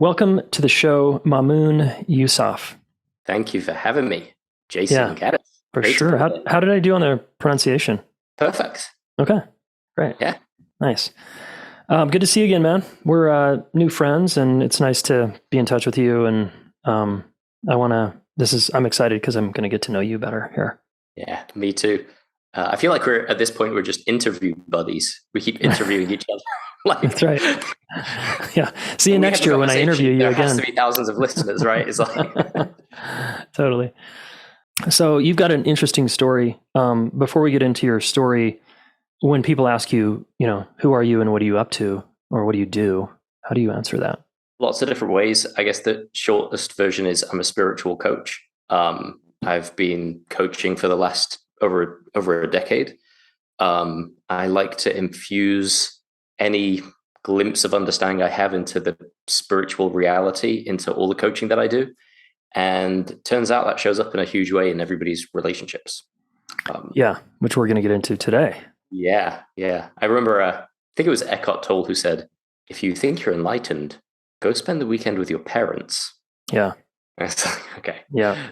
Welcome to the show, Mamoon Yusaf. Thank you for having me, Jason. Yeah, for sure. How did I do on the pronunciation? Perfect. Okay, great. Yeah. Nice. Good to see you again, man. We're new friends, and it's nice to be in touch with you. And I'm excited because I'm going to get to know you better here. Yeah, me too. I feel like at this point, we're just interview buddies. We keep interviewing each other. That's right. Yeah. See you next year when I interview you again. There has to be thousands of listeners, right? It's like Totally. So you've got an interesting story. Before we get into your story, when people ask you, who are you and what are you up to, or what do you do? How do you answer that? Lots of different ways. I guess the shortest version is I'm a spiritual coach. I've been coaching for the last over a decade. I like to infuse any glimpse of understanding I have into the spiritual reality into all the coaching that I do. And it turns out that shows up in a huge way in everybody's relationships. Which we're going to get into today. Yeah. I remember, I think it was Eckhart Tolle who said, if you think you're enlightened, go spend the weekend with your parents. Yeah. It's like, okay. Yeah.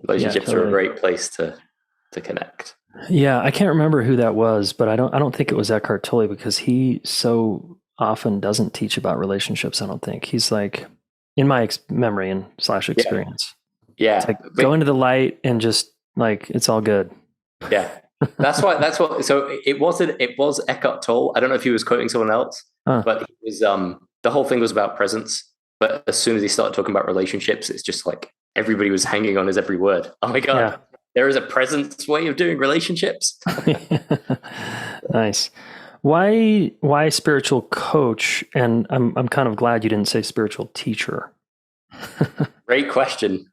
Relationships are a great place to connect. Yeah. I can't remember who that was, but I don't think it was Eckhart Tolle, because he so often doesn't teach about relationships. I don't think he's like, in my memory and / experience. Yeah. It's like, go into the light and just like, it's all good. Yeah. That's what, so it was Eckhart Tolle. I don't know if he was quoting someone else, but it was, the whole thing was about presence. But as soon as he started talking about relationships, it's just like everybody was hanging on his every word. Oh my God, yeah. There is a presence way of doing relationships. Nice. Why spiritual coach? And I'm kind of glad you didn't say spiritual teacher. Great question.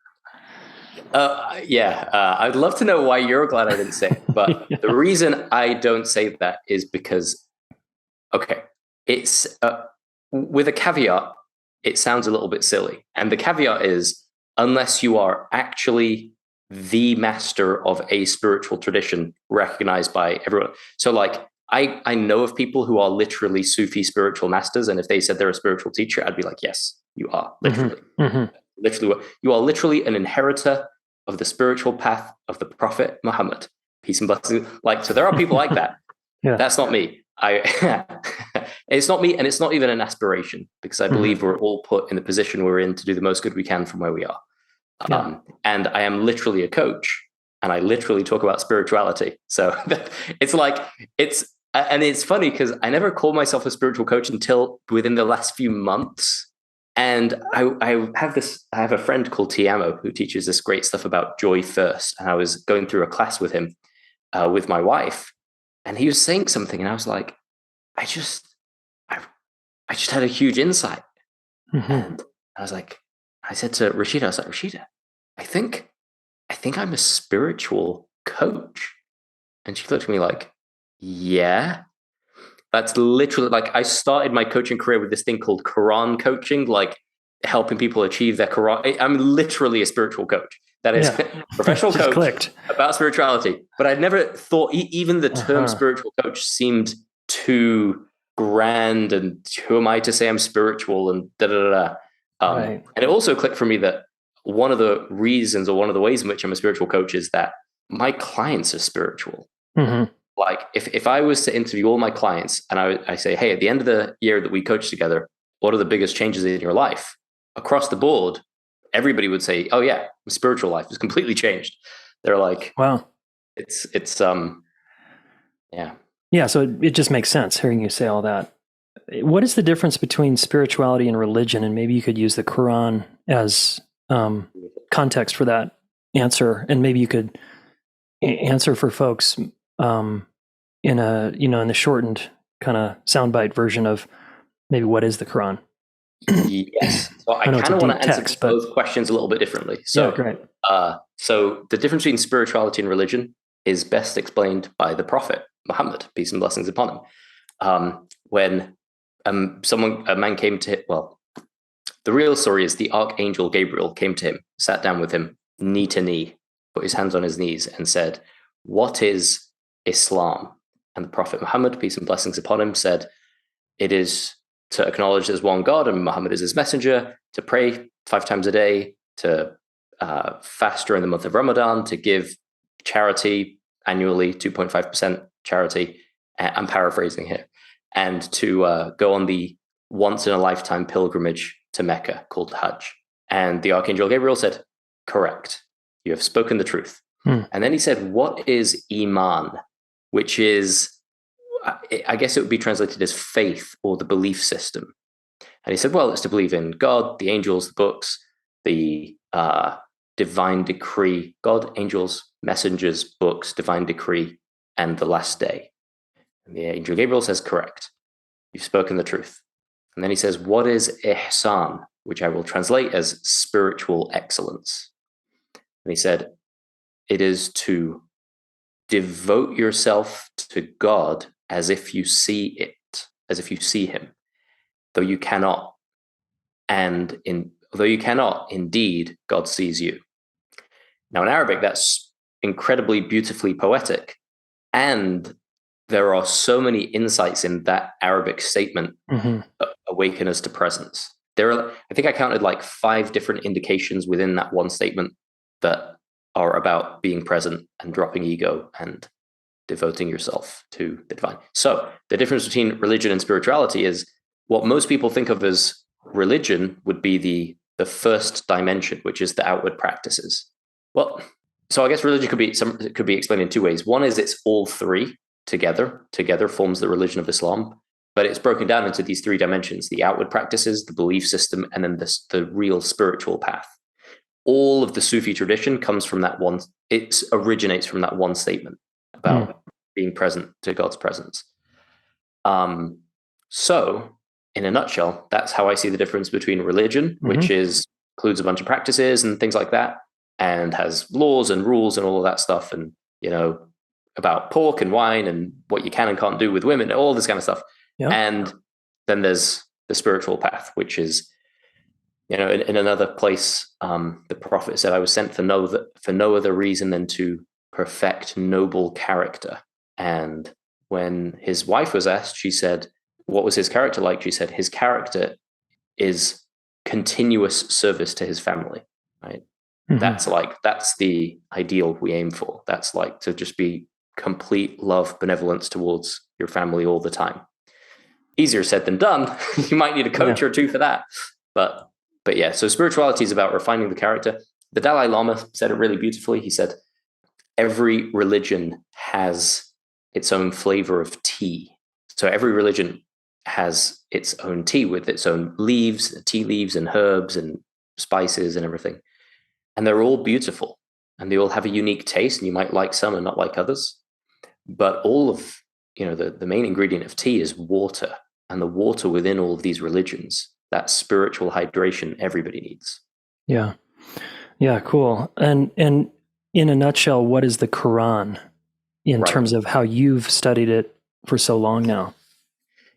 I'd love to know why you're glad I didn't say it. But the reason I don't say that is because, it's with a caveat, it sounds a little bit silly. And the caveat is, unless you are actually the master of a spiritual tradition recognized by everyone. So like, I know of people who are literally Sufi spiritual masters. And if they said they're a spiritual teacher, I'd be like, yes, you are literally. Mm-hmm. Literally, you are literally an inheritor of the spiritual path of the Prophet Muhammad, peace and blessings. Like, so there are people like that. Yeah. That's not me. It's not me, and it's not even an aspiration, because I believe we're all put in the position we're in to do the most good we can from where we are. And I am literally a coach, and I literally talk about spirituality. So it's funny because I never called myself a spiritual coach until within the last few months. And I have a friend called Tiamo who teaches this great stuff about joy first. And I was going through a class with him, with my wife, and he was saying something, and I was like, I just had a huge insight. Mm-hmm. And I said to Rashida, Rashida, I think I'm a spiritual coach. And she looked at me like, yeah. That's literally, like, I started my coaching career with this thing called Qu'ran coaching, like helping people achieve their Qu'ran. I'm literally a spiritual coach. That is professional coach about spirituality. But I'd never thought even the term spiritual coach seemed too grand, and who am I to say I'm spiritual, and da-da-da-da. And it also clicked for me that one of the reasons, or one of the ways in which I'm a spiritual coach, is that my clients are spiritual. Mm-hmm. Like if I was to interview all my clients and I say, hey, at the end of the year that we coach together, what are the biggest changes in your life? Across the board, everybody would say, oh yeah, my spiritual life has completely changed. They're like, wow, it's yeah. Yeah. So it just makes sense hearing you say all that. What is the difference between spirituality and religion? And maybe you could use the Quran as context for that answer. And maybe you could answer for folks in the shortened kind of soundbite version of maybe what is the Quran. Yes. So I kind of want to answer both questions a little bit differently. So, great. So the difference between spirituality and religion is best explained by the Prophet Muhammad, peace and blessings upon him. When a man came to him, well, the real story is the Archangel Gabriel came to him, sat down with him, knee to knee, put his hands on his knees and said, what is Islam? And the Prophet Muhammad, peace and blessings upon him, said, it is to acknowledge there's one God and Muhammad is his messenger, to pray 5 times a day, to fast during the month of Ramadan, to give charity annually, 2.5% charity. I'm paraphrasing here. And to go on the once-in-a-lifetime pilgrimage to Mecca called Hajj. And the Archangel Gabriel said, correct, you have spoken the truth. And then he said, what is Iman? Which is, I guess it would be translated as faith or the belief system. And he said, well, it's to believe in God, the angels, the books, the divine decree, God, angels, messengers, books, divine decree, and the last day. And the angel Gabriel says, correct, you've spoken the truth. And then he says, what is ihsan, which I will translate as spiritual excellence. And he said, it is to devote yourself to God as if you see it, as if you see him, though you cannot, indeed, God sees you. Now, in Arabic, that's incredibly beautifully poetic. And there are so many insights in that Arabic statement that awaken us to presence. There are, I think I counted like 5 different indications within that one statement that are about being present and dropping ego and devoting yourself to the divine. So the difference between religion and spirituality is what most people think of as religion would be the first dimension, which is the outward practices. Well, so I guess religion could be explained in 2 ways. One is it's all 3 together forms the religion of Islam, but it's broken down into these 3 dimensions: the outward practices, the belief system, and then the real spiritual path. All of the Sufi tradition comes from that one. It originates from that one statement about being present to God's presence. So in a nutshell, that's how I see the difference between religion, which includes a bunch of practices and things like that, and has laws and rules and all of that stuff, and about pork and wine and what you can and can't do with women, all this kind of stuff. Yeah. And then there's the spiritual path, which is, in another place, the prophet said, I was sent for no other reason than to perfect noble character. And when his wife was asked, she said, what was his character like? She said, his character is continuous service to his family, right? That's the ideal we aim for. That's like to just be complete love, benevolence towards your family all the time. Easier said than done. You might need a coach or 2 for that. But yeah, so spirituality is about refining the character. The Dalai Lama said it really beautifully. He said, every religion has its own flavor of tea. So every religion has its own tea with its own leaves, tea leaves and herbs and spices and everything. And they're all beautiful and they all have a unique taste, and you might like some and not like others. But all of, the main ingredient of tea is water, and the water within all of these religions, that spiritual hydration everybody needs. Yeah. Yeah, cool. And in a nutshell, what is the Quran in terms of how you've studied it for so long now?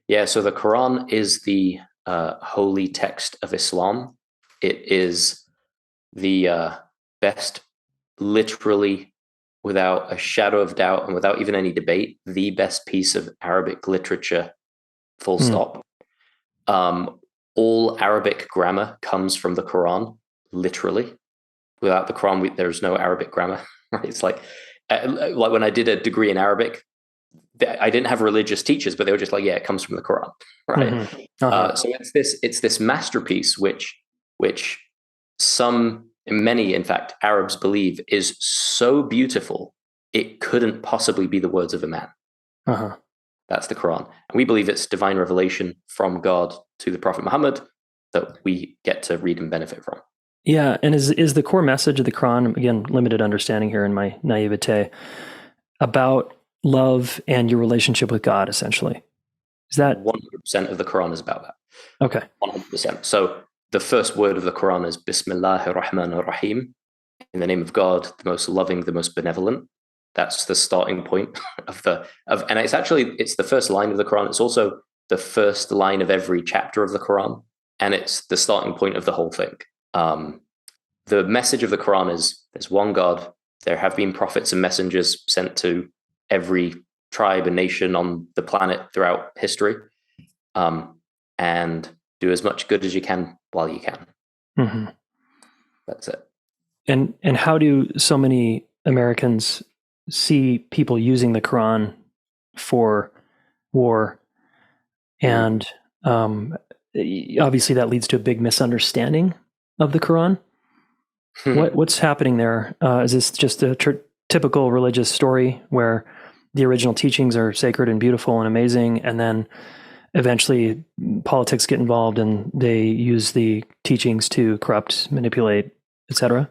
Yeah, so the Quran is the holy text of Islam. It is the best, literally, without a shadow of doubt and without even any debate, the best piece of Arabic literature, full stop. All Arabic grammar comes from the Quran, literally. Without the Quran, there's no Arabic grammar. Right? It's like when I did a degree in Arabic, I didn't have religious teachers, but they were just like, yeah, it comes from the Quran, right? So it's this masterpiece, which many, in fact, Arabs believe is so beautiful, it couldn't possibly be the words of a man. That's the Quran. And we believe it's divine revelation from God to the Prophet Muhammad that we get to read and benefit from. Yeah. And is the core message of the Quran, again, limited understanding here in my naivete, about love and your relationship with God, essentially? Is that 100% of the Quran is about that? Okay. 100%. So the first word of the Quran is Bismillahir Rahmanir Rahim, in the name of God, the most loving, the most benevolent. That's the starting point and it's the first line of the Quran. It's also the first line of every chapter of the Quran, and it's the starting point of the whole thing. The message of the Quran is there's one God. There have been prophets and messengers sent to every tribe and nation on the planet throughout history. and do as much good as you can while you can. Mm-hmm. That's it. And how do so many Americans see people using the Quran for war? And obviously that leads to a big misunderstanding of the Quran. What's happening there? Is this just a typical religious story where the original teachings are sacred and beautiful and amazing, and then eventually politics get involved and they use the teachings to corrupt, manipulate, etc.?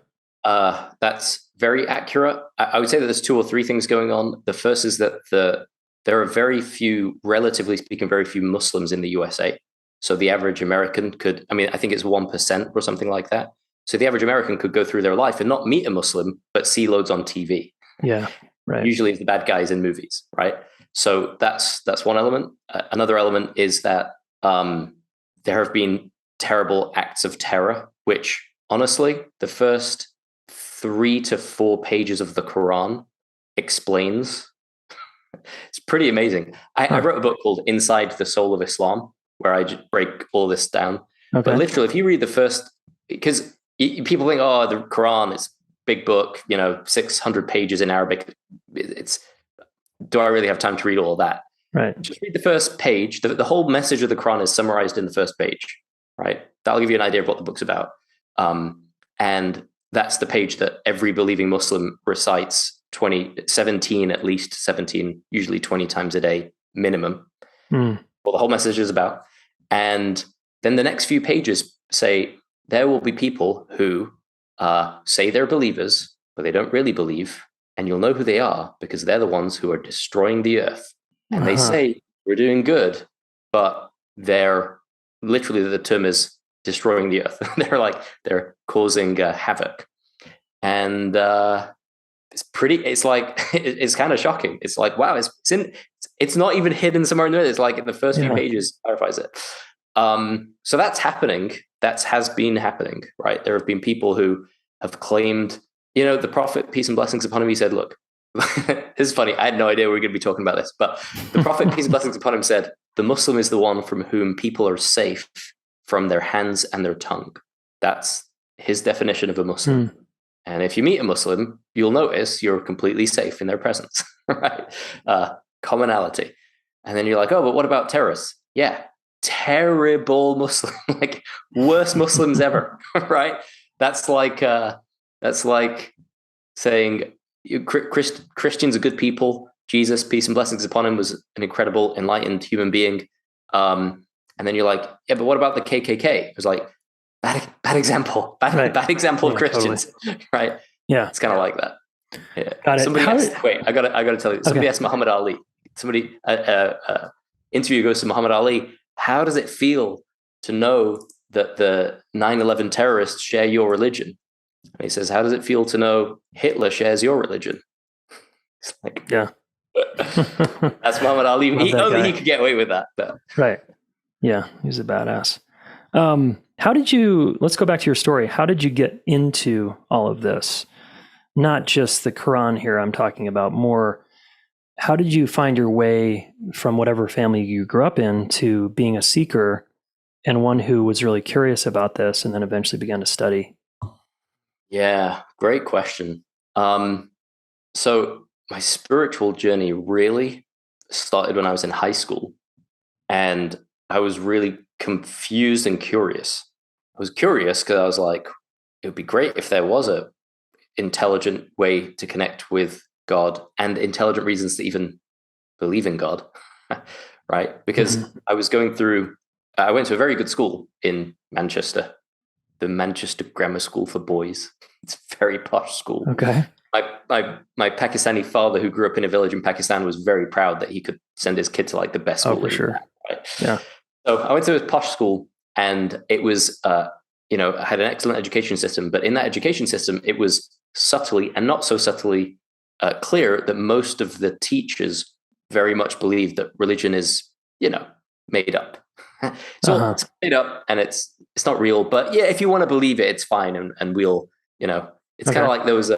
That's very accurate. I would say that there's two or three things going on. The first is that there are very few, relatively speaking, very few Muslims in the USA. So the average American could, I think it's 1% or something like that. So the average American could go through their life and not meet a Muslim, but see loads on TV. Yeah, right. Usually the bad guys in movies, right? So that's one element. Another element is that there have been terrible acts of terror, which honestly, the first 3 to 4 pages of the Quran explains. It's pretty amazing. I wrote a book called Inside the Soul of Islam, where I just break all this down. Okay. But literally, if you read the first, because people think, oh, the Quran is a big book, 600 pages in Arabic. Do I really have time to read all of that? Right. Just read the first page. The whole message of the Quran is summarized in the first page, right? That'll give you an idea of what the book's about. And that's the page that every believing Muslim recites 17, usually 20 times a day minimum. What the whole message is about. And then the next few pages say there will be people who say they're believers, but they don't really believe. And you'll know who they are because they're the ones who are destroying the earth. And they say we're doing good, but they're literally, the term is destroying the earth. They're causing havoc. And it's kind of shocking. It's like, wow, it's not even hidden somewhere in there. It's like in the first few pages clarifies it. So that's happening. That has been happening, right? There have been people who have claimed, the Prophet, peace and blessings upon him, he said, look, this is funny. I had no idea we were going to be talking about this, but the Prophet, peace and blessings upon him, said, the Muslim is the one from whom people are safe from their hands and their tongue. That's his definition of a Muslim. And if you meet a Muslim, you'll notice you're completely safe in their presence, right? Commonality. And then you're like, oh, but what about terrorists? Yeah, terrible Muslim, like worst Muslims ever, right? That's like saying Christians are good people. Jesus, peace and blessings upon him, was an incredible, enlightened human being. And then you're like, yeah, but what about the KKK? It was like, bad example of Christians, totally. Right? Yeah, it's kind of like that. Yeah. Got it. Wait, I gotta tell you. Somebody asked Muhammad Ali. Interview goes to Muhammad Ali. How does it feel to know that the 9/11 terrorists share your religion? And he says, how does it feel to know Hitler shares your religion? It's like, yeah, that's Muhammad Ali. He could get away with that. But. Right. Yeah, he's a badass. Let's go back to your story. How did you get into all of this? Not just the Quran here, I'm talking about more. How did you find your way from whatever family you grew up in to being a seeker and one who was really curious about this and then eventually began to study? Yeah, great question. So my spiritual journey really started when I was in high school, and I was really confused and curious. I was curious because I was like, it would be great if there was a intelligent way to connect with God and intelligent reasons to even believe in God, right? Because I went to a very good school in Manchester, the Manchester Grammar School for Boys. It's a very posh school. Okay. My Pakistani father, who grew up in a village in Pakistan, was very proud that he could send his kid to like the best school. Oh, for sure. Right? Yeah. So I went to a posh school, and it was, had an excellent education system. But in that education system, it was subtly and not so subtly clear that most of the teachers very much believed that religion is, made up. So it's made up and it's not real. But yeah, if you want to believe it, it's fine, and we'll, it's kind of like there was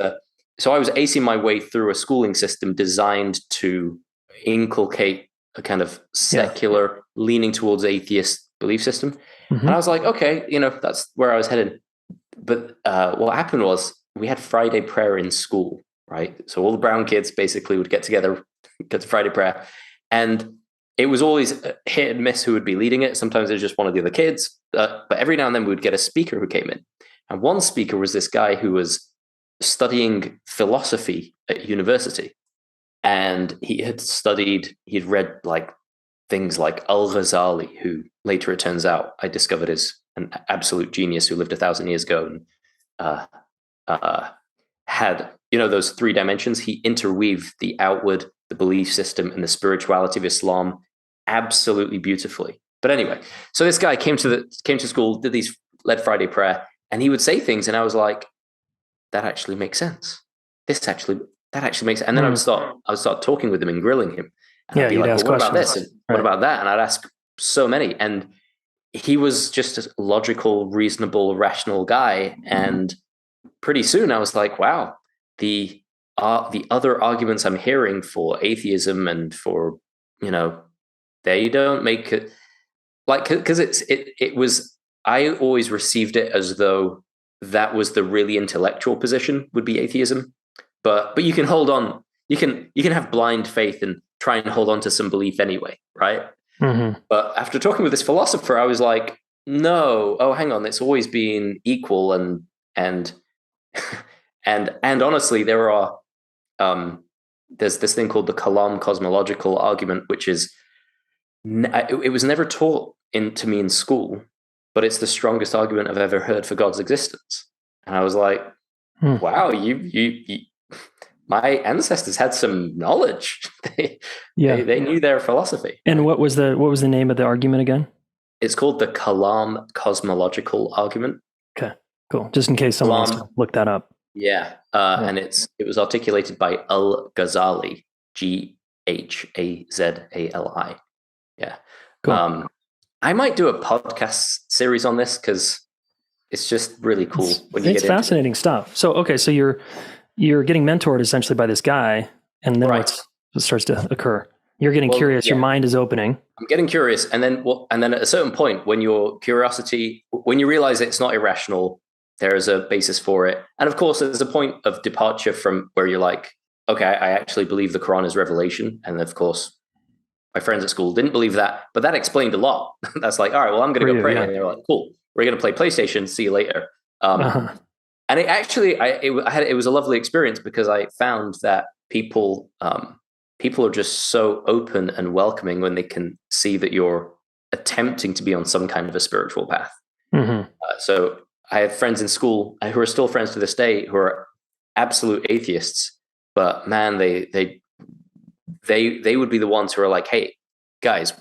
so I was acing my way through a schooling system designed to inculcate a kind of secular, leaning towards atheist belief system. Mm-hmm. And I was like, okay, that's where I was headed. But what happened was we had Friday prayer in school, right? So all the brown kids basically would get together, get to Friday prayer. And it was always hit and miss who would be leading it. Sometimes it was just one of the other kids. But every now and then we would get a speaker who came in. And one speaker was this guy who was studying philosophy at university. And he'd read like things like Al-Ghazali, who later it turns out I discovered is an absolute genius who lived 1,000 years ago and had, those three dimensions. He interweaved the outward, the belief system, and the spirituality of Islam absolutely beautifully. But anyway, so this guy came to school, did these led Friday prayer, and he would say things, and I was like, that actually makes sense. That actually makes sense. And then I would start talking with him and grilling him. And I'd be like, well, what about this? And what about that? And I'd ask so many. And he was just a logical, reasonable, rational guy. And pretty soon I was like, wow, the other arguments I'm hearing for atheism and for, they don't make it like, because it was, I always received it as though that was the really intellectual position, would be atheism. But you can hold on, you can have blind faith and try and hold on to some belief anyway, right? Mm-hmm. But after talking with this philosopher, I was like, no, hang on, it's always been equal, and honestly, there are there's this thing called the Kalam cosmological argument, which is it was never taught to me in school, but it's the strongest argument I've ever heard for God's existence. And I was like, wow, you my ancestors had some knowledge. They knew their philosophy. And what was the name of the argument again? It's called the Kalam cosmological argument. Okay, cool. Just in case someone wants to look that up. Yeah. And it was articulated by Al-Ghazali, Ghazali. Yeah. Cool. I might do a podcast series on this because it's just really cool. It's fascinating stuff. So, okay, so you're getting mentored essentially by this guy, and then what starts to occur? You're getting curious. Yeah. Your mind is opening. I'm getting curious, and then at a certain point, when your curiosity, when you realize it's not irrational, there is a basis for it, and of course, there's a point of departure from where you're like, okay, I actually believe the Quran is revelation, and of course, my friends at school didn't believe that, but that explained a lot. That's like, all right, well, I'm going to go pray, and they're like, cool, we're going to play PlayStation. See you later. And it actually, it was a lovely experience because I found that people are just so open and welcoming when they can see that you're attempting to be on some kind of a spiritual path. Mm-hmm. So I have friends in school who are still friends to this day who are absolute atheists, but man, they would be the ones who are like, hey, guys,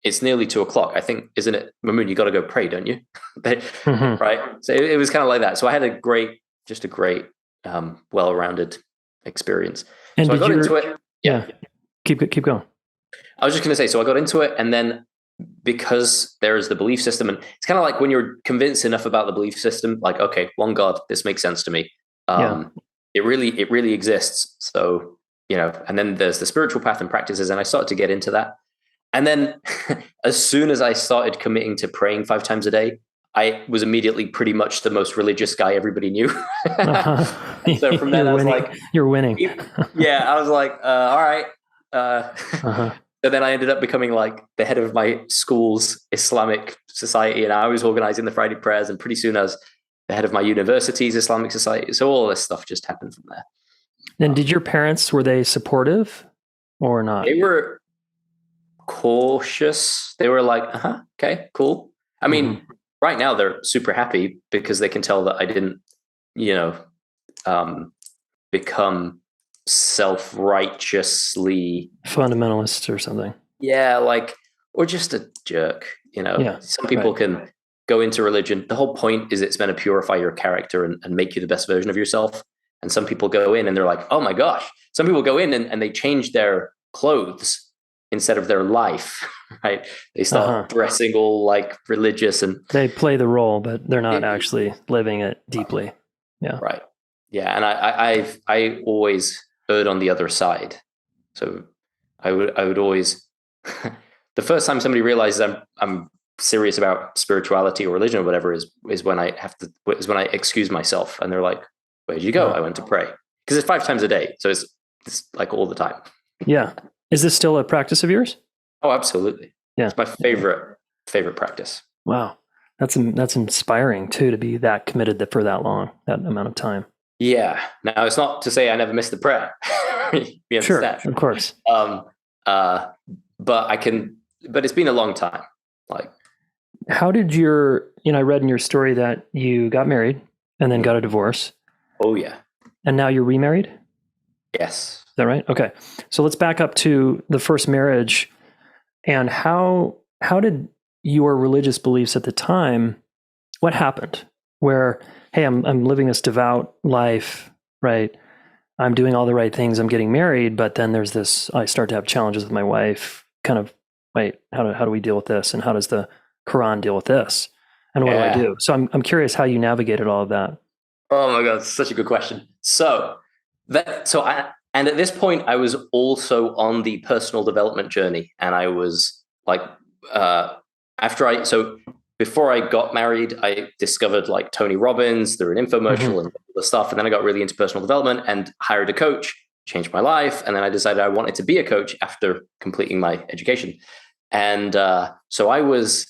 it's nearly 2:00. I think, isn't it, Mamoon? You got to go pray, don't you? Right. So it was kind of like that. So I had a great, well-rounded experience. And so I got into it. Yeah. Keep going. I was just going to say, so I got into it, and then because there is the belief system, and it's kind of like when you're convinced enough about the belief system, like, okay, one God, this makes sense to me. It really exists. So, and then there's the spiritual path and practices, and I started to get into that. And then as soon as I started committing to praying 5 times a day, I was immediately pretty much the most religious guy everybody knew. So from then I was like, you're winning. Yeah. I was like, all right. So then I ended up becoming like the head of my school's Islamic society, and I was organizing the Friday prayers, and pretty soon I was the head of my university's Islamic society. So all this stuff just happened from there. And did your parents, were they supportive or not? They were cautious. They were like, okay, cool. I mean, right now they're super happy because they can tell that I didn't, become self-righteously fundamentalist or something. Yeah, or just a jerk, Some people can go into religion. The whole point is it's meant to purify your character and make you the best version of yourself. And some people go in and they're like, oh my gosh. Some people go in and they change their clothes instead of their life, right? They start dressing all like religious, and they play the role, but they're not actually living it deeply. Yeah. Right. Yeah. And I always erred on the other side. So I would always, the first time somebody realizes I'm serious about spirituality or religion or whatever is when I excuse myself, and they're like, "Where did you go?" I went to pray, because it's 5 times a day, so it's like all the time. Yeah. Is this still a practice of yours? Oh, absolutely. Yeah. It's my favorite practice. Wow. That's inspiring too, to be that committed for that long, that amount of time. Yeah. Now, it's not to say I never missed the prayer. Sure, of course. But it's been a long time. Like, how did I read in your story that you got married and then got a divorce. Oh, yeah. And now you're remarried? Yes. Is that right? Okay. So let's back up to the first marriage. And how did your religious beliefs at the time, what happened? Where, hey, I'm living this devout life, right? I'm doing all the right things. I'm getting married, but then there's this, I start to have challenges with my wife. Kind of, wait, how do we deal with this? And how does the Quran deal with this? And what do I do? So I'm curious how you navigated all of that. Oh my God, it's such a good question. And at this point, I was also on the personal development journey, and I was like, before I got married, I discovered like Tony Robbins, through an infomercial and all the stuff. And then I got really into personal development and hired a coach, changed my life. And then I decided I wanted to be a coach after completing my education. And so I was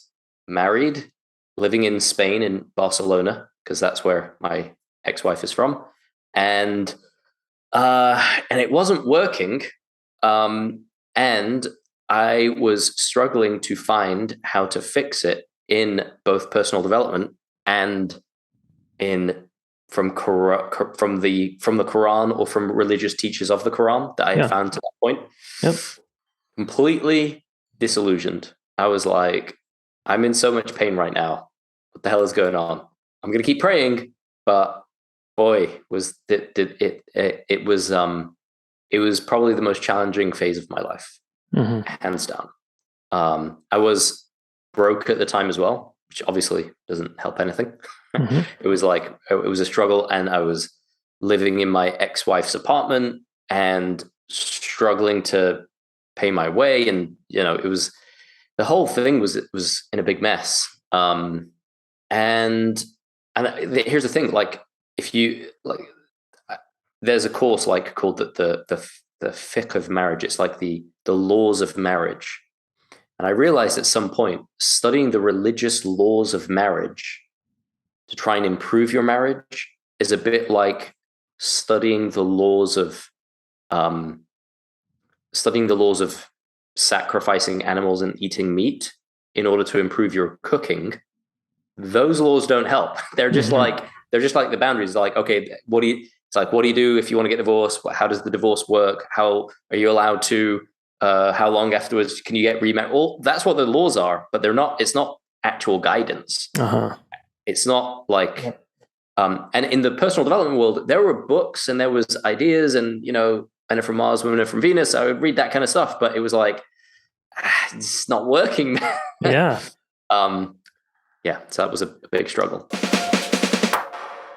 married, living in Spain, in Barcelona, because that's where my ex-wife is from. And it wasn't working. And I was struggling to find how to fix it in both personal development and from the Quran or from religious teachers of the Quran that I had found to that point. Yep. Completely disillusioned. I was like, I'm in so much pain right now. What the hell is going on? I'm going to keep praying, but boy, it was probably the most challenging phase of my life, hands down. I was broke at the time as well, which obviously doesn't help anything. It was a struggle, and I was living in my ex-wife's apartment and struggling to pay my way, and the whole thing was in a big mess. And here's the thing, like, if you like, there's a course like called the fiqh of marriage. It's like the laws of marriage. And I realized at some point, studying the religious laws of marriage to try and improve your marriage is a bit like studying the laws of sacrificing animals and eating meat in order to improve your cooking. Those laws don't help. They're just like the boundaries. Like, okay, what do you do if you want to get divorced? How does the divorce work? How are you allowed to? How long afterwards can you get remarried? All that's what the laws are, but they're not. It's not actual guidance. It's not like. And in the personal development world, there were books and there was ideas, and men are from Mars, women are from Venus. I would read that kind of stuff, but it was like, it's not working. Yeah. So that was a big struggle.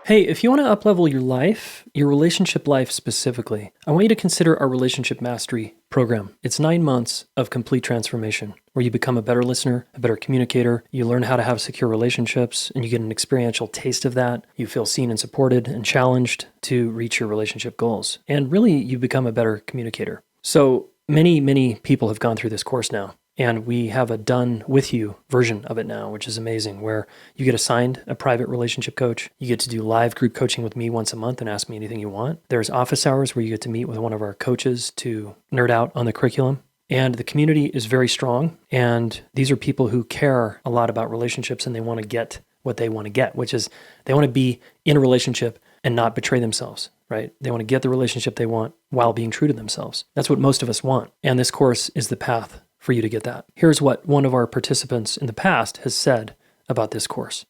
Hey, if you want to uplevel your life, your relationship life specifically, I want you to consider our Relationship Mastery program. It's 9 months of complete transformation, where you become a better listener, a better communicator, you learn how to have secure relationships, and you get an experiential taste of that. You feel seen and supported and challenged to reach your relationship goals. And really, you become a better communicator. So many, many people have gone through this course now. And we have a done with you version of it now, which is amazing, where you get assigned a private relationship coach. You get to do live group coaching with me once a month and ask me anything you want. There's office hours where you get to meet with one of our coaches to nerd out on the curriculum. And the community is very strong. And these are people who care a lot about relationships, and they want to get what they want to get, which is they want to be in a relationship and not betray themselves, right? They want to get the relationship they want while being true to themselves. That's what most of us want. And this course is the path for you to get that. Here's what one of our participants in the past has said about this course.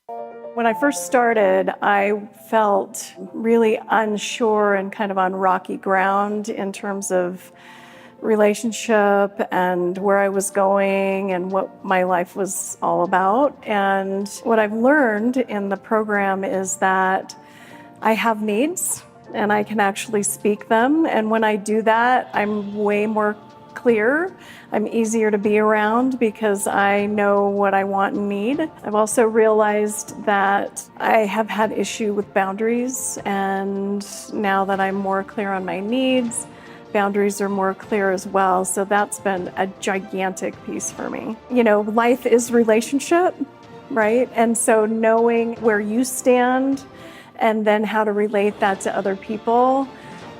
When I first started, I felt really unsure and kind of on rocky ground in terms of relationship and where I was going and what my life was all about. And what I've learned in the program is that I have needs and I can actually speak them. And when I do that, I'm way more clear. I'm easier to be around because I know what I want and need. I've also realized that I have had issue with boundaries, and now that I'm more clear on my needs, boundaries are more clear as well. So that's been a gigantic piece for me. You know, life is relationship, right? And so knowing where you stand and then how to relate that to other people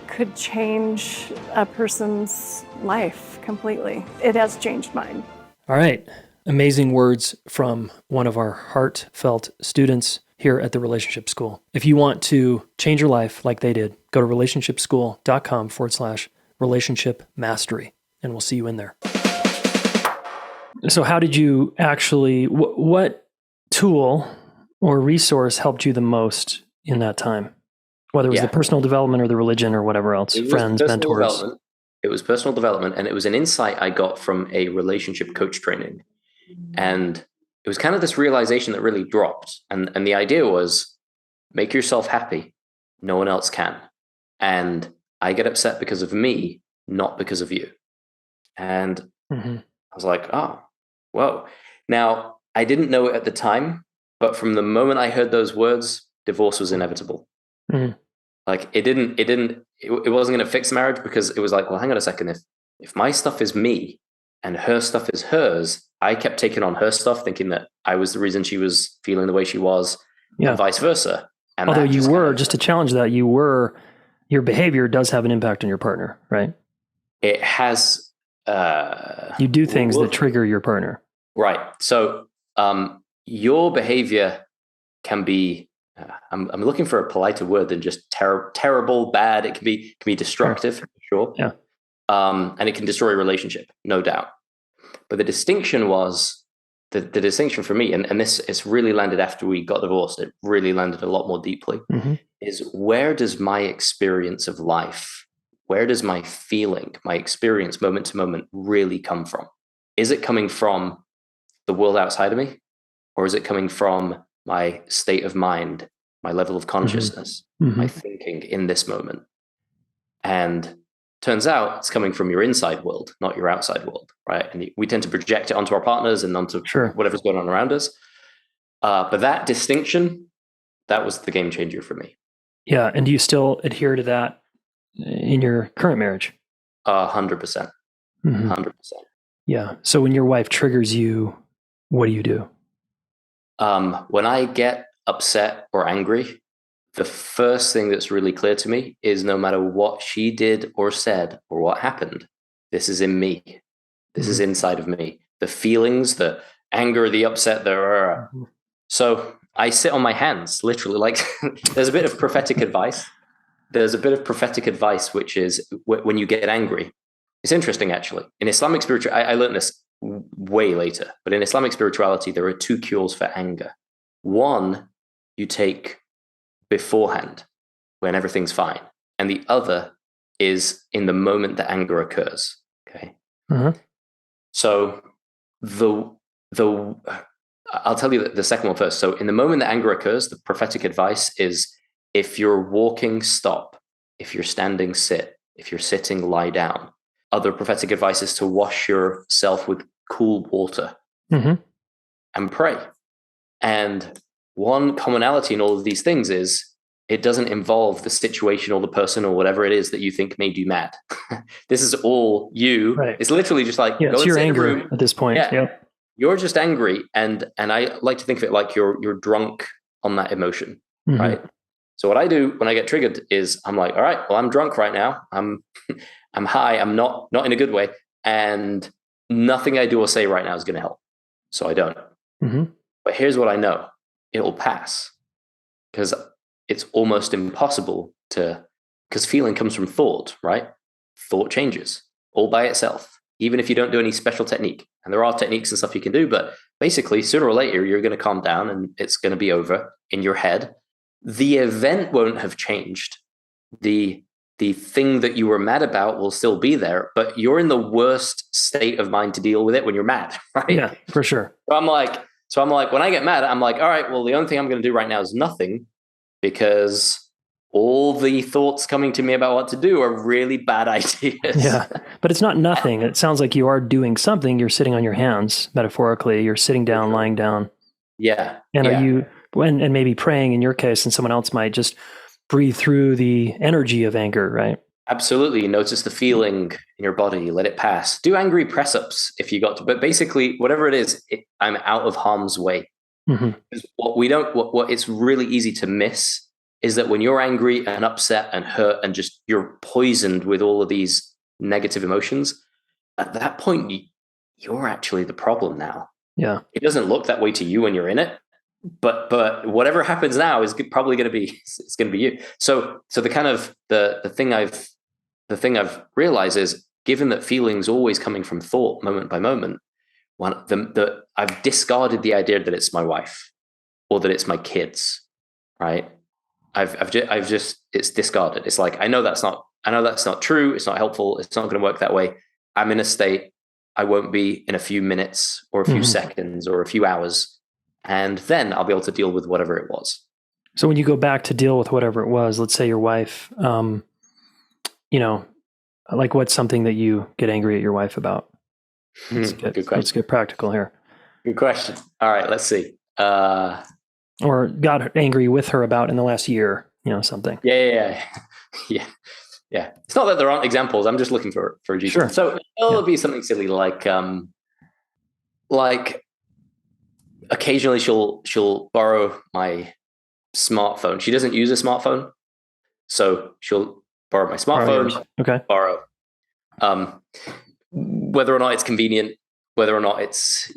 could change a person's life completely. It has changed mine. All right. Amazing words from one of our heartfelt students here at the Relationship School. If you want to change your life like they did, go to relationshipschool.com/relationship mastery, and we'll see you in there. So how did you actually, what tool or resource helped you the most in that time? Whether it was the personal development or the religion or whatever else, friends, mentors. It was personal development, and it was an insight I got from a relationship coach training. And it was kind of this realization that really dropped. And the idea was, make yourself happy. No one else can. And I get upset because of me, not because of you. And I was like, oh, whoa. Now, I didn't know it at the time, but from the moment I heard those words, divorce was inevitable. Like it wasn't going to fix marriage, because it was like, well, hang on a second. If my stuff is me and her stuff is hers, I kept taking on her stuff, thinking that I was the reason she was feeling the way she was, and vice versa. And although you were, just to challenge that, your behavior does have an impact on your partner, right? It has. You do things that trigger your partner. Right. So your behavior can be, I'm looking for a politer word than just terrible, bad. It can be destructive, sure. Yeah. And it can destroy a relationship, no doubt. But the distinction was, the distinction for me, and it's really landed after we got divorced, it really landed a lot more deeply, is where does my experience of life, where does my feeling, my experience moment to moment really come from? Is it coming from the world outside of me? Or is it coming from my state of mind, my level of consciousness, my thinking in this moment? And turns out it's coming from your inside world, not your outside world, right? And we tend to project it onto our partners and onto whatever's going on around us. But that distinction, that was the game changer for me. Yeah. And do you still adhere to that in your current marriage? 100%. 100%. Yeah. So when your wife triggers you, what do you do? When I get upset or angry, the first thing that's really clear to me is, no matter what she did or said or what happened, this is in me. This is inside of me. The feelings, the anger, the upset, So I sit on my hands, literally. Like there's a bit of prophetic advice. Which is when you get angry. It's interesting, actually. In Islamic spirituality, I learned this way later, but in Islamic spirituality, there are two cures for anger. One, you take beforehand when everything's fine, and the other is in the moment that anger occurs. Okay. So I'll tell you the second one first. So in the moment that anger occurs, the prophetic advice is, if you're walking, stop. If you're standing, sit. If you're sitting, lie down. Other prophetic advice is to wash yourself with cool water and pray. And one commonality in all of these things is, it doesn't involve the situation or the person or whatever it is that you think made you mad. This is all you. Right. It's literally just like, go it's your anger at this point. Yeah. You're just angry. And I like to think of it like you're drunk on that emotion, right? So what I do when I get triggered is, I'm like, all right, well, I'm drunk right now. I'm high. I'm not in a good way. And nothing I do or say right now is going to help. So I don't. But here's what I know. It'll pass. Because it's almost impossible because feeling comes from thought, right? Thought changes all by itself, even if you don't do any special technique. And there are techniques and stuff you can do, but basically sooner or later, you're going to calm down and it's going to be over in your head. The event won't have changed. The thing that you were mad about will still be there, but you're in the worst state of mind to deal with it when you're mad, right? Yeah, for sure. So I'm like, when I get mad, I'm like, all right, well, the only thing I'm going to do right now is nothing, because all the thoughts coming to me about what to do are really bad ideas. Yeah. But it's not nothing. It sounds like you are doing something. You're sitting on your hands, metaphorically. You're sitting down, lying down. Yeah. And yeah. are you, and maybe praying in your case, and someone else might just breathe through the energy of anger, right? Absolutely. Notice the feeling in your body, let it pass. Do angry press-ups if you got to, but basically whatever it is, I'm out of harm's way. Mm-hmm. What it's really easy to miss is that when you're angry and upset and hurt and just you're poisoned with all of these negative emotions, at that point, you're actually the problem now. Yeah. It doesn't look that way to you when you're in it, but whatever happens now is probably going to be, it's going to be you. So the kind of the thing I've realized is, given that feeling's always coming from thought moment by moment, I've discarded the idea that it's my wife or that it's my kids, right? I've just it's discarded. It's like, I know that's not true. It's not helpful. It's not going to work that way. I'm in a state I won't be in a few minutes or a few seconds or a few hours, and then I'll be able to deal with whatever it was. So when you go back to deal with whatever it was, let's say your wife, like what's something that you get angry at your wife about? Good question. Let's get practical here. Good question. All right, let's see. Or got angry with her about in the last year, something. Yeah. It's not that there aren't examples. I'm just looking for a detail. Sure. So it'll be something silly like occasionally she'll borrow my smartphone. She doesn't use a smartphone, so she'll borrow my smartphone. Okay. Borrow. Whether or not it's convenient, whether or not it's,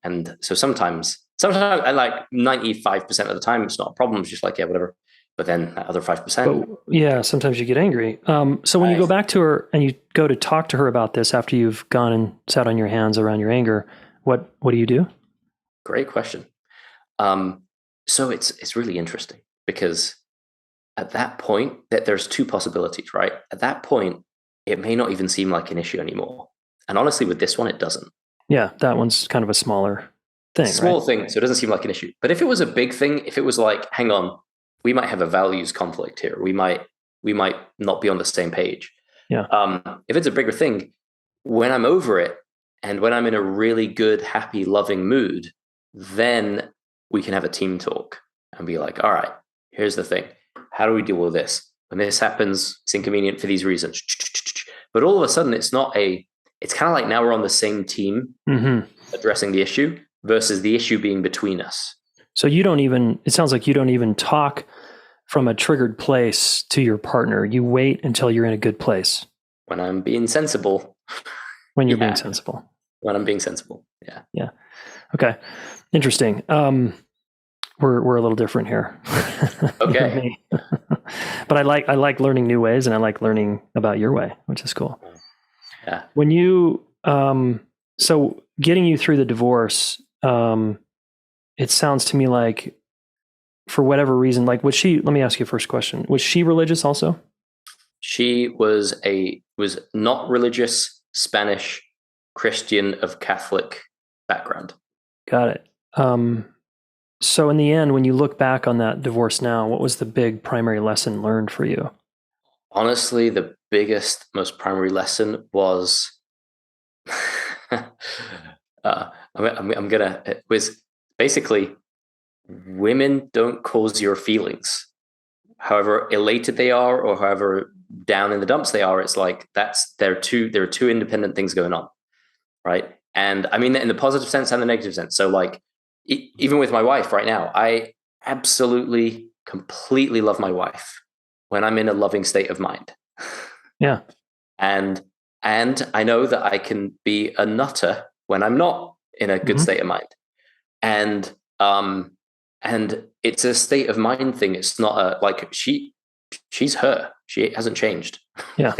and so sometimes I like 95% of the time it's not a problem. It's just like, yeah, whatever. But then that other 5%. But, yeah, sometimes you get angry. So when you go back to her and you go to talk to her about this after you've gone and sat on your hands around your anger, what do you do? Great question. So it's really interesting because at that point that there's two possibilities, right? At that point, it may not even seem like an issue anymore. And honestly, with this one, it doesn't. Yeah, that one's kind of a smaller thing. Small thing, so it doesn't seem like an issue. But if it was a big thing, if it was like, hang on, we might have a values conflict here. We might not be on the same page. Yeah. If it's a bigger thing, when I'm over it and when I'm in a really good, happy, loving mood, then we can have a team talk and be like, all right, here's the thing. How do we deal with this? When this happens, it's inconvenient for these reasons. But all of a sudden, it's kind of like now we're on the same team addressing the issue versus the issue being between us. So it sounds like you don't even talk from a triggered place to your partner. You wait until you're in a good place. When I'm being sensible. When you're being sensible. When I'm being sensible. Yeah. Yeah. Okay. Interesting. We're a little different here. Okay. But I like learning new ways, and I like learning about your way, which is cool. Yeah. When you so getting you through the divorce, it sounds to me like, for whatever reason, like let me ask you a first question. Was she religious also? She was not religious, Spanish, Christian of Catholic background. Got it. So in the end, when you look back on that divorce now, what was the big primary lesson learned for you? Honestly, the biggest, most primary lesson was, it was basically, women don't cause your feelings. However elated they are or however down in the dumps they are, it's like there are two independent things going on, right? And I mean that in the positive sense and the negative sense. So like, even with my wife right now, I absolutely, completely love my wife when I'm in a loving state of mind. Yeah. And I know that I can be a nutter when I'm not in a good state of mind. And it's a state of mind thing. It's not she's her. She hasn't changed. Yeah.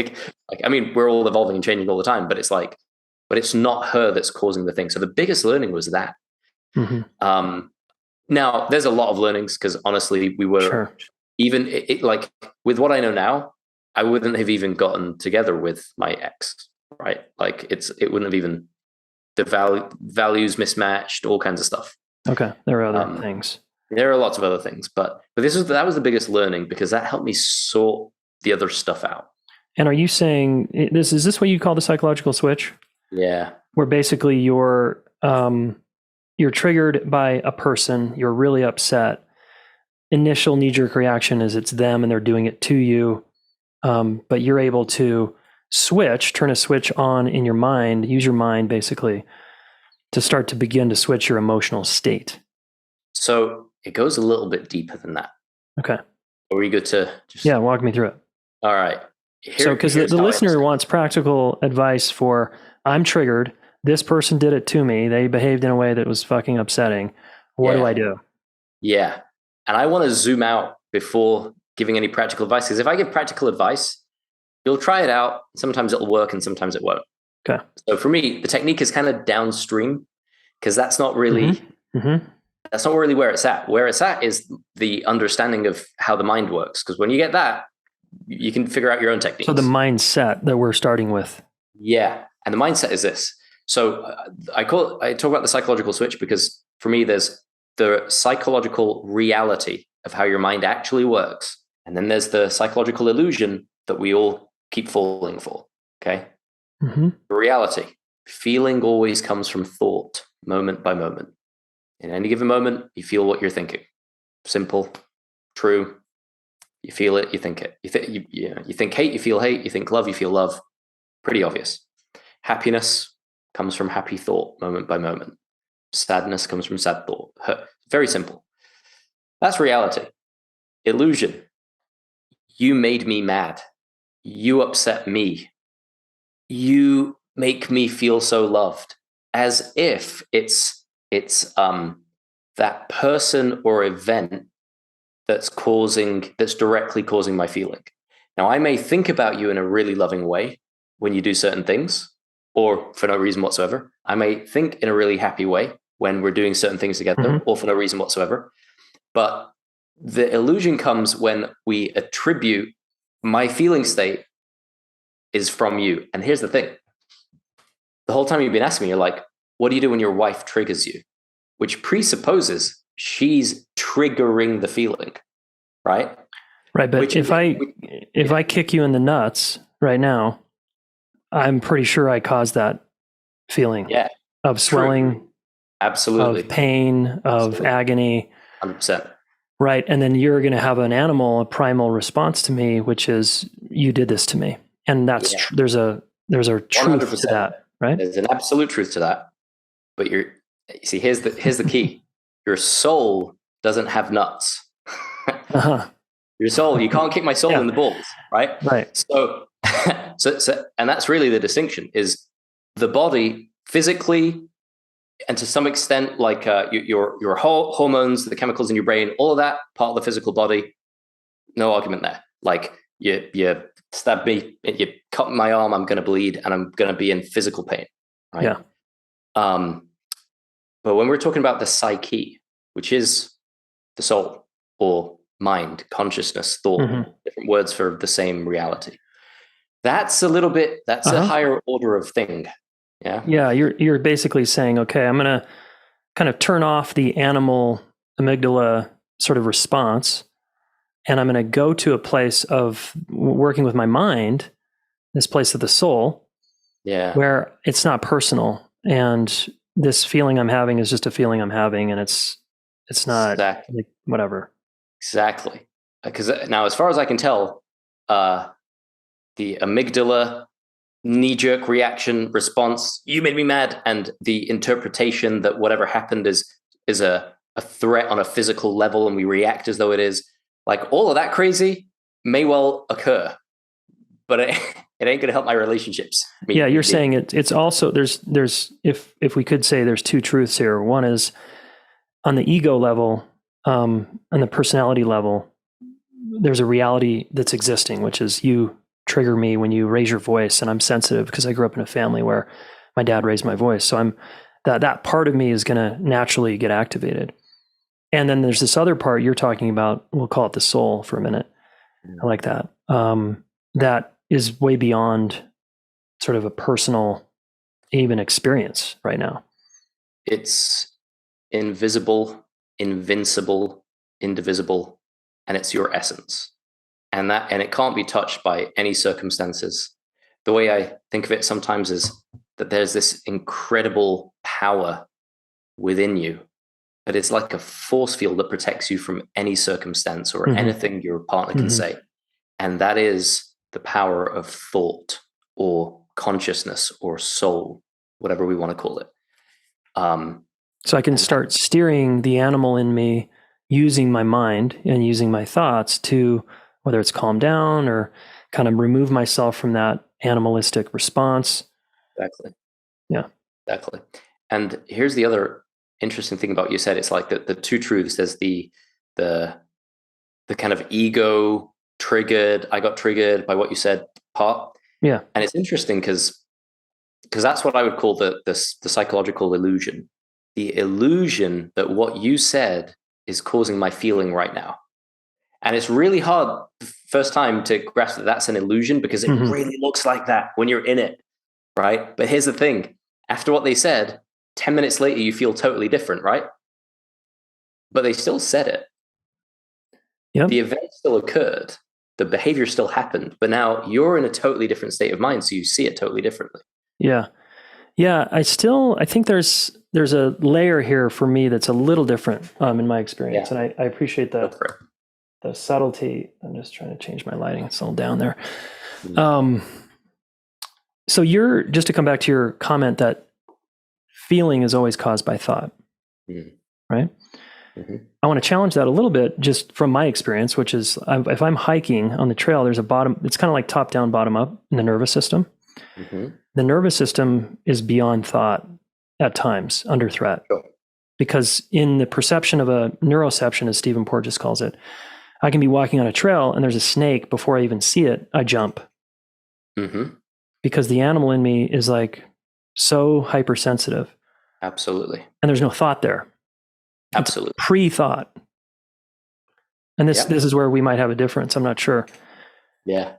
I mean, we're all evolving and changing all the time, but it's not her that's causing the thing. So the biggest learning was that. Now there's a lot of learnings because honestly, we were even like with what I know now, I wouldn't have even gotten together with my ex, right? Like it wouldn't have even, the values mismatched, all kinds of stuff. Okay. There are other things. There are lots of other things, but that was the biggest learning, because that helped me sort the other stuff out. And are you saying is this what you call the psychological switch? Yeah. Where basically you're triggered by a person, you're really upset. Initial knee-jerk reaction is it's them and they're doing it to you. But you're able to turn a switch on in your mind, use your mind basically to start to begin to switch your emotional state. So it goes a little bit deeper than that. Okay. Are you good to just... Yeah, walk me through it. All right. So because the listener wants practical advice for, I'm triggered, this person did it to me, they behaved in a way that was fucking upsetting. What do I do? Yeah. And I want to zoom out before giving any practical advice, because if I give practical advice, you'll try it out. Sometimes it'll work and sometimes it won't. Okay. So for me, the technique is kind of downstream, because that's not really that's not really where it's at. Where it's at is the understanding of how the mind works. Because when you get that, you can figure out your own techniques. So the mindset that we're starting with. Yeah. And the mindset is this. So I talk about the psychological switch because for me, there's the psychological reality of how your mind actually works. And then there's the psychological illusion that we all keep falling for. Okay. The reality, feeling always comes from thought, moment by moment. In any given moment, you feel what you're thinking. Simple, true. You feel it, you think it. You think hate, you feel hate. You think love, you feel love. Pretty obvious. Happiness comes from happy thought, moment by moment. Sadness comes from sad thought. Very simple. That's reality. Illusion. You made me mad. You upset me. You make me feel so loved. As if it's that person or event that's directly causing my feeling. Now, I may think about you in a really loving way when you do certain things, or for no reason whatsoever. I may think in a really happy way when we're doing certain things together, or for no reason whatsoever. But the illusion comes when we attribute my feeling state is from you. And here's the thing. The whole time you've been asking me, you're like, what do you do when your wife triggers you? Which presupposes she's triggering the feeling, right? Right, but if I kick you in the nuts right now, I'm pretty sure I caused that feeling of swelling, true. Absolutely, of pain, of agony. 100%. Right, and then you're going to have a primal response to me, which is you did this to me, and that's there's a truth 100%. to that, right? There's an absolute truth to that. But you see, here's the key. Your soul doesn't have nuts. Your soul, you can't kick my soul in the balls, right? Right. So, and that's really the distinction: is the body physically, and to some extent, like your hormones, the chemicals in your brain, all of that part of the physical body. No argument there. Like you stab me, you cut my arm, I'm going to bleed, and I'm going to be in physical pain. Right? Yeah. But when we're talking about the psyche, which is the soul or mind, consciousness, thought, different words for the same reality, that's a higher order of thing. Yeah. Yeah. You're basically saying, okay, I'm going to kind of turn off the animal amygdala sort of response, and I'm going to go to a place of working with my mind, this place of the soul, where it's not personal, and this feeling I'm having is just a feeling I'm having, and it's not like whatever. Exactly. Because now, as far as I can tell, the amygdala knee-jerk reaction response, you made me mad, and the interpretation that whatever happened is a threat on a physical level, and we react as though it is, like, all of that crazy may well occur, but it ain't going to help my relationships. You're saying it's also there's if we could say there's two truths here. One is on the ego level, on the personality level, there's a reality that's existing, which is you trigger me when you raise your voice, and I'm sensitive because I grew up in a family where my dad raised my voice. So I'm that part of me is going to naturally get activated. And then there's this other part you're talking about. We'll call it the soul for a minute. I like that. That is way beyond sort of a personal, even experience right now. It's invisible, invincible, indivisible, and it's your essence. And it can't be touched by any circumstances. The way I think of it sometimes is that there's this incredible power within you that is like a force field that protects you from any circumstance or anything your partner can say. And that is the power of thought or consciousness or soul, whatever we want to call it. So I can start steering the animal in me using my mind and using my thoughts to, whether it's calm down or kind of remove myself from that animalistic response. Exactly. Yeah. Exactly. And here's the other interesting thing about what you said. It's like the two truths. There's the kind of ego triggered, I got triggered by what you said part. Yeah. And it's interesting because that's what I would call the psychological illusion. The illusion that what you said is causing my feeling right now. And it's really hard the first time to grasp that that's an illusion, because it really looks like that when you're in it, right? But here's the thing. After what they said, 10 minutes later, you feel totally different, right? But they still said it. Yep. The event still occurred. The behavior still happened. But now you're in a totally different state of mind, so you see it totally differently. Yeah. Yeah. I think there's a layer here for me that's a little different in my experience. Yeah. And I appreciate the subtlety. I'm just trying to change my lighting. It's all down there. So just to come back to your comment that feeling is always caused by thought, right? I want to challenge that a little bit just from my experience, which is if I'm hiking on the trail, there's a bottom, it's kind of like top down, bottom up in the nervous system. The nervous system is beyond thought at times, under threat. Sure. Because in the perception of a neuroception, as Stephen Porges calls it, I can be walking on a trail and there's a snake. Before I even see it, I jump. Because the animal in me is like so hypersensitive. Absolutely. And there's no thought there. Absolutely. It's pre-thought. And this is where we might have a difference. I'm not sure. Yeah.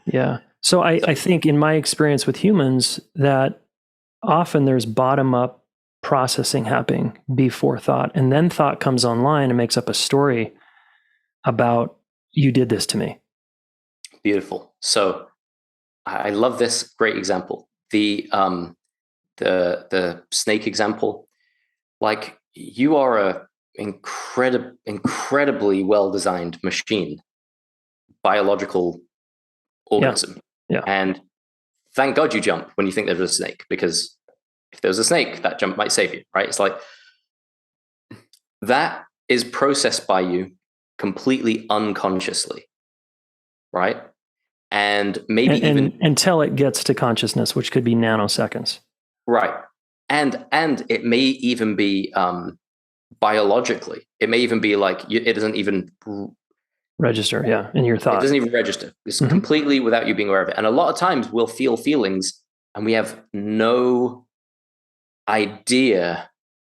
Yeah. So I think in my experience with humans that often there's bottom-up processing happening before thought. And then thought comes online and makes up a story about, you did this to me. Beautiful. So I love this great example. The snake example, like you are a incredibly well-designed machine, biological organism. Yeah. And thank God you jump when you think there's a snake, because if there was a snake, that jump might save you, right? It's like that is processed by you completely unconsciously, right? And maybe even until it gets to consciousness, which could be nanoseconds. Right. And it may even be biologically. It may even be like it doesn't even register, in your thought. It doesn't even register. It's completely without you being aware of it. And a lot of times we'll feel feelings and we have no idea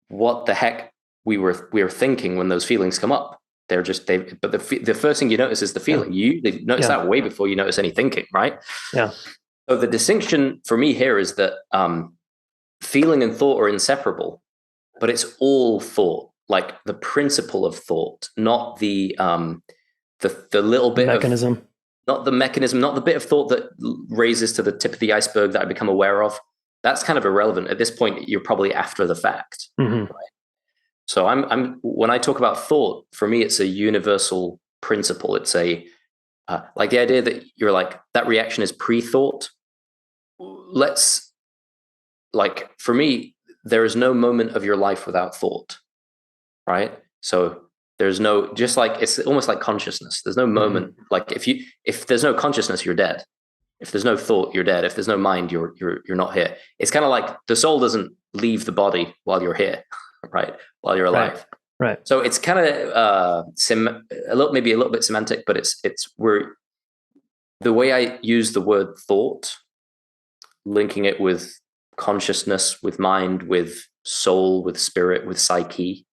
what the heck we were thinking when those feelings come up. But the first thing you notice is the feeling. You notice that way before you notice any thinking, right? Yeah. So the distinction for me here is that feeling and thought are inseparable, but it's all thought, like the principle of thought, not the little bit mechanism. Not the mechanism, not the bit of thought that raises to the tip of the iceberg that I become aware of. That's kind of irrelevant at this point. You're probably after the fact, right? So when I talk about thought, for me, it's a universal principle. It's like the idea that you're like, that reaction is pre-thought. For me, there is no moment of your life without thought, right? So there's no, just like, it's almost like consciousness. There's no moment, like if there's no consciousness, you're dead. If there's no thought, you're dead. If there's no mind, you're not here. It's kind of like the soul doesn't leave the body while you're here, right? While you're alive. Right. So it's kind of maybe a little bit semantic, but it's where the way I use the word thought, linking it with consciousness, with mind, with soul, with spirit, with psyche,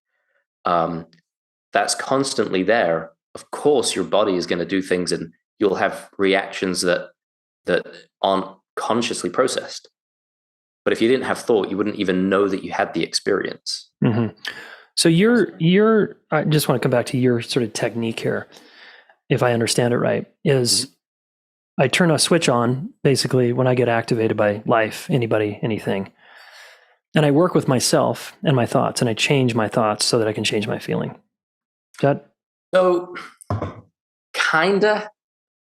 that's constantly there. Of course, your body is going to do things and you'll have reactions that aren't consciously processed. But if you didn't have thought, you wouldn't even know that you had the experience. So you're. I just want to come back to your sort of technique here, if I understand it right, is I turn a switch on basically when I get activated by life, anybody, anything. And I work with myself and my thoughts, and I change my thoughts so that I can change my feeling. So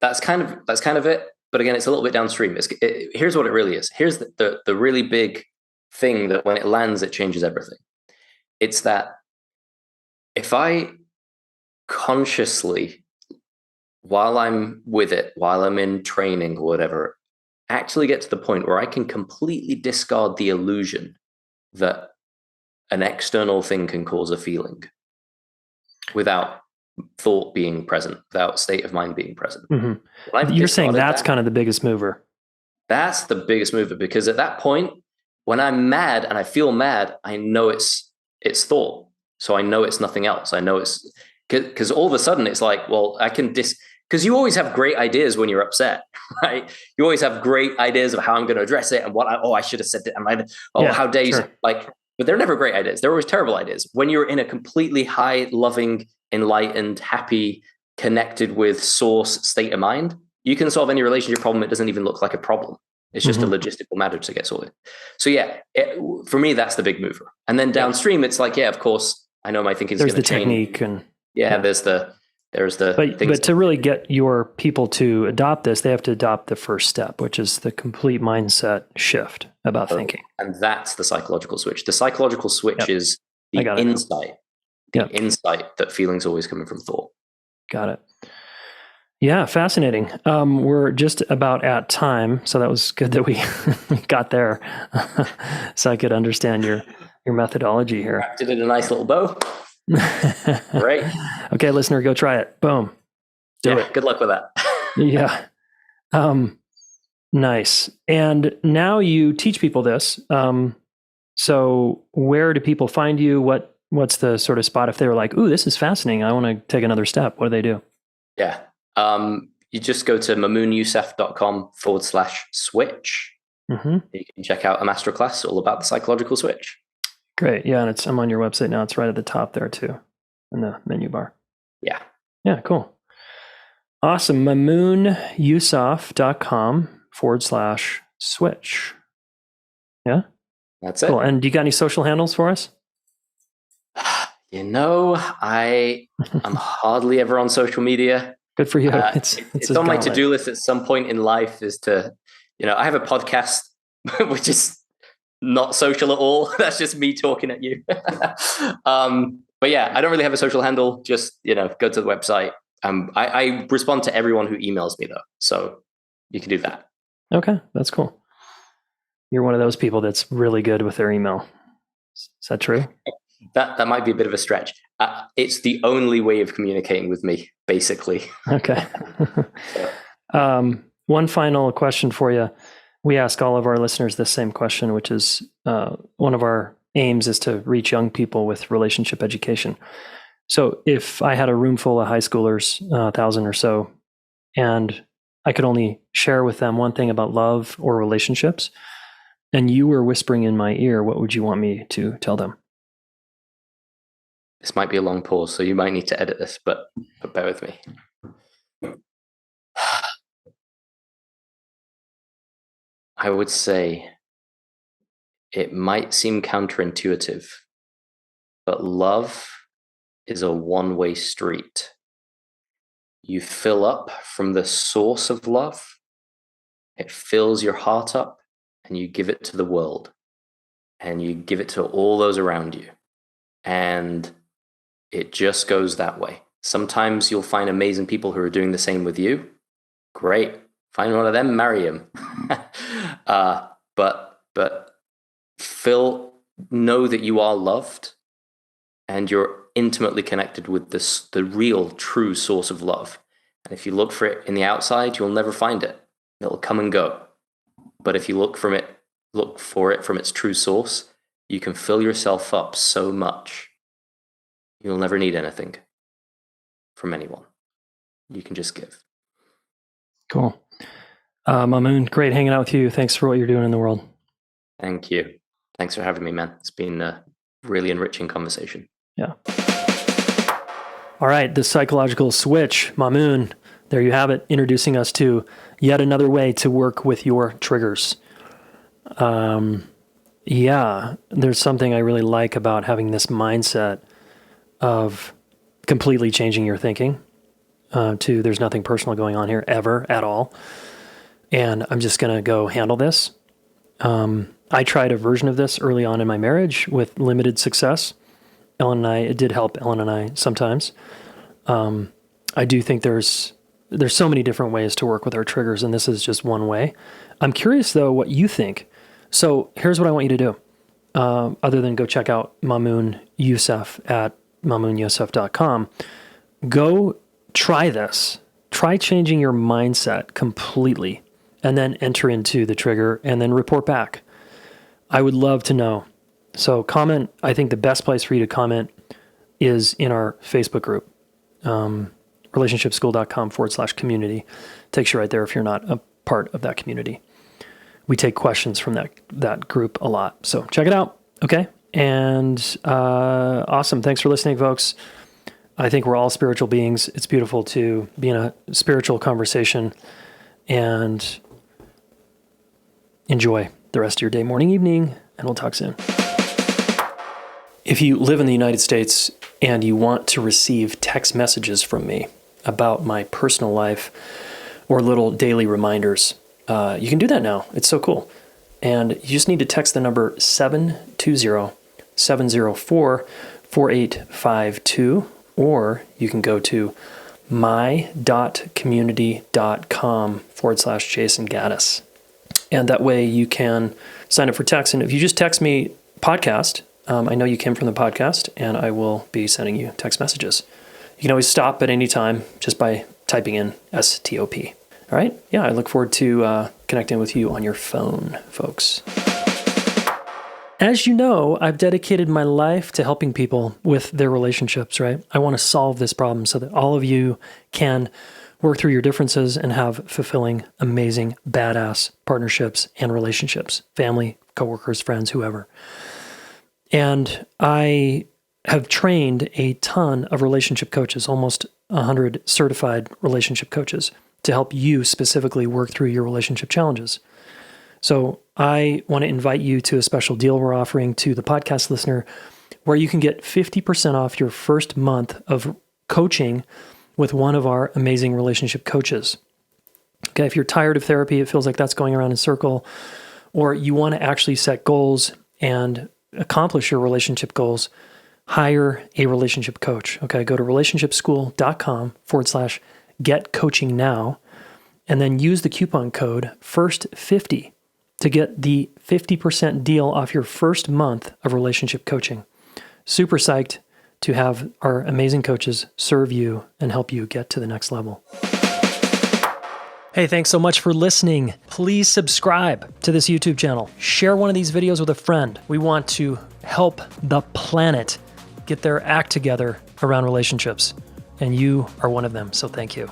that's kind of it. But again, it's a little bit downstream. Here's what it really is. Here's the really big thing that when it lands, it changes everything. It's that if I consciously, while I'm with it, while I'm in training or whatever, actually get to the point where I can completely discard the illusion that an external thing can cause a feeling without thought being present, without state of mind being present. Mm-hmm. You're saying that's kind of the biggest mover. That's the biggest mover, because at that point, when I'm mad and I feel mad, I know it's thought. So I know it's nothing else. I know it's because all of a sudden it's like, well, I can because you always have great ideas when you're upset, right? You always have great ideas of how I'm going to address it and I should have said it. How dare you? But they're never great ideas. They're always terrible ideas. When you're in a completely high, loving, enlightened, happy, connected with source state of mind, you can solve any relationship problem. It doesn't even look like a problem. It's just a logistical matter to get sorted. So for me, that's the big mover. And then downstream, it's like, of course, I know my thinking is going to change. There's the technique and there's the but to really get your people to adopt this, they have to adopt the first step, which is the complete mindset shift about thinking. And that's the psychological switch. The psychological switch is the insight. Insight that feeling's always coming from thought. Got it. Yeah, fascinating. We're just about at time, so that was good that we got there, so I could understand your methodology here. Did it a nice little bow. Great. Okay, listener, go try it. Boom. Do it. Good luck with that. Yeah. Nice. And now you teach people this. So where do people find you? What's the sort of spot if they were like, ooh, this is fascinating, I want to take another step? What do they do? Yeah. You just go to mamoonyusaf.com/switch. Mm-hmm. You can check out a masterclass all about the psychological switch. Great. Yeah. And I'm on your website now. It's right at the top there too, in the menu bar. Yeah. Yeah. Cool. Awesome. mamoonyusaf.com/switch. Yeah. That's it. Cool. And do you got any social handles for us? I'm hardly ever on social media. Good for you. It's on my to-do list at some point in life is to, I have a podcast, which is not social at all. That's just me talking at you. But yeah, I don't really have a social handle. Just, go to the website. I respond to everyone who emails me though. So you can do that. Okay. That's cool. You're one of those people that's really good with their email. Is that true? That might be a bit of a stretch. It's the only way of communicating with me, basically. Okay. One final question for you. We ask all of our listeners the same question, which is one of our aims is to reach young people with relationship education. So if I had a room full of high schoolers, 1,000 or so, and I could only share with them one thing about love or relationships, and you were whispering in my ear, what would you want me to tell them? This might be a long pause, so you might need to edit this, but bear with me. I would say it might seem counterintuitive, but love is a one-way street. You fill up from the source of love, it fills your heart up, and you give it to the world, and you give it to all those around you. And it just goes that way. Sometimes you'll find amazing people who are doing the same with you. Great. Find one of them, marry him. But know that you are loved and you're intimately connected with the real, true source of love. And if you look for it in the outside, you'll never find it. It'll come and go. But if you look for it from its true source, you can fill yourself up so much. You'll never need anything from anyone. You can just give. Cool. Mamoon, great hanging out with you. Thanks for what you're doing in the world. Thank you. Thanks for having me, man. It's been a really enriching conversation. Yeah. All right, the psychological switch, Mamoon. There you have it, introducing us to yet another way to work with your triggers. Yeah, there's something I really like about having this mindset of completely changing your thinking to there's nothing personal going on here ever at all. And I'm just going to go handle this. I tried a version of this early on in my marriage with limited success. It did help Ellen and I sometimes. I do think there's so many different ways to work with our triggers, and this is just one way. I'm curious, though, what you think. So here's what I want you to do. Other than go check out Mamoon Yusaf at mamoonyusaf.com. Go try this. Try changing your mindset completely, and then enter into the trigger, and then report back. I would love to know. So comment. I think the best place for you to comment is in our Facebook group, relationshipschool.com/community. Takes you right there if you're not a part of that community. We take questions from that group a lot. So check it out. Okay. And awesome. Thanks for listening, folks. I think we're all spiritual beings. It's beautiful to be in a spiritual conversation, and enjoy the rest of your day, morning, evening, and we'll talk soon. If you live in the United States and you want to receive text messages from me about my personal life or little daily reminders, you can do that now. It's so cool. And you just need to text the number 720-704-4852, or you can go to my.community.com/Jason Gaddis. And that way you can sign up for text. And if you just text me podcast, I know you came from the podcast, and I will be sending you text messages. You can always stop at any time just by typing in STOP. All right? Yeah, I look forward to connecting with you on your phone, folks. As you know, I've dedicated my life to helping people with their relationships, right? I want to solve this problem so that all of you can work through your differences and have fulfilling, amazing, badass partnerships and relationships, family, coworkers, friends, whoever. And I have trained a ton of relationship coaches, almost 100 certified relationship coaches, to help you specifically work through your relationship challenges. So I want to invite you to a special deal we're offering to the podcast listener, where you can get 50% off your first month of coaching with one of our amazing relationship coaches. Okay, if you're tired of therapy, it feels like that's going around in a circle, or you want to actually set goals and accomplish your relationship goals, hire a relationship coach. Okay, go to relationshipschool.com/get coaching now, and then use the coupon code FIRST50 to get the 50% deal off your first month of relationship coaching. Super psyched to have our amazing coaches serve you and help you get to the next level. Hey, thanks so much for listening. Please subscribe to this YouTube channel. Share one of these videos with a friend. We want to help the planet get their act together around relationships, and you are one of them, so thank you.